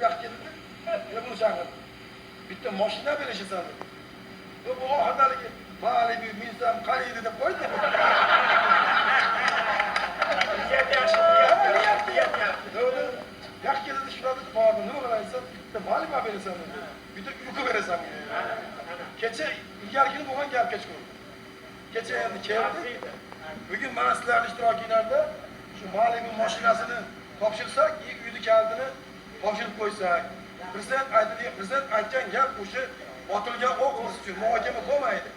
yaxshi keldi. Buni chaqirdi. Bitta mashina berishasan. Bu oxirligi mali bir minsam qariydi deb qo'ydi. Yaxshi keldi shurada bordi. Nima qilaysan? Bitta mali berasan. Bitta uyqu berasan. Kecha ilgarigini bo'lgan gap kechqurun. Kecha endi keldi. Bugun mana sizlarning ishtirokingizda shu malibu mashinasini topshirsak, uyni kalitini topshirib qo'ysak. Prezident aytgan gap o'sha otilgan o'q uchun muhokama bo'lmaydi.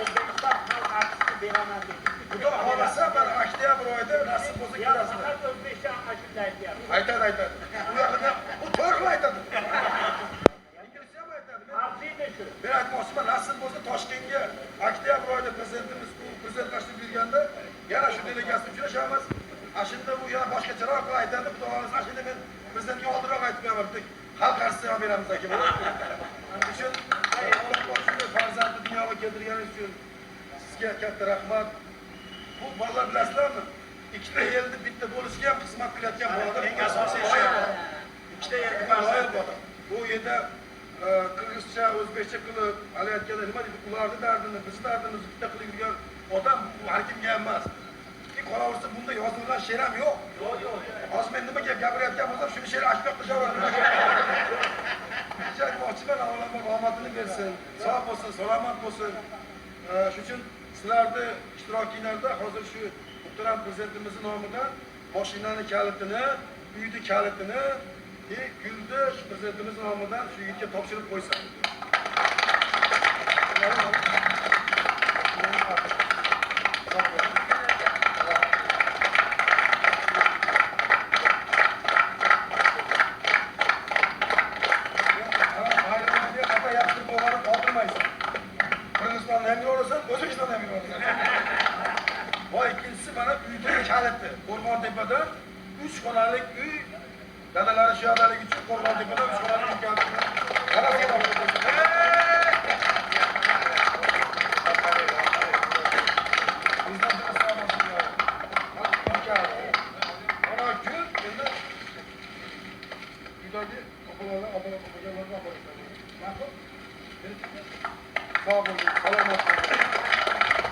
O'zbekiston xalq artisti beraman dedi. Xudo xolasa mana oktyabr oyida nasib bo'lsa ko'rasizlar. O'zbekiston ashula aytyapti. Aytadi. Bu yoqda bu to'g'ri aytadi. Ben aytmoqchiman, nasib bo'lsa Toshkentga oktyabr oyida prezidentimiz tashrif buyurganda yana shu delegatsiya uchrashamiz. Ashunda bu yana boshqacharoq qilib aytadi. Xudo xolasa ashunda men prezidentga oldinroq aytib qo'yaman. Xalq artistiga beramiz aka. Shuning uchun Alloh farzandni dunyoga keltirganingiz uchun sizga katta rahmat. Bu bolalar bilasizlarmi? Ikkita yilda bitta bo'lishga ham xizmat qilayotgan bolalar eng asosiy ishi. Ikkita yilda farzand bola. Bu yerda Qirg'izcha, o'zbekcha qilib olayotganda nima deydi? Ularning dardini, biz dardimizni bitta qilib yurgan odam bu har kimga emas. Qolaversa bunda yozilgan she'r ham yo'q. Hozir men nima gapirayotgan bo'lsam, shuni she'r ashyoq qilaman. Aytmoqchiman, avvalambor rahmatini bersin, sog' bo'lsin, salomat bo'lsin. Shuning uchun sizlarning ishtirokingizda hozir shu muhtaram prezidentimizning nomidan mashinani kalitini, uyni kalitini Gulni prezidentimiz nomidan shu yigitga topshirib qo'ysak. Qirg'izistonda ham yo'lasan, O'zbekistonda ham yo'lasan. Voy, ikkinchisi mana uyda kaliti. Qo'rg'ontepada 3 xonalik uy dadalari shu yoqdalik uchun Qo'rg'ontepada 3 xonalik uy kaliti. Qarasiga topshirdi. Sağ olun, selamat olun.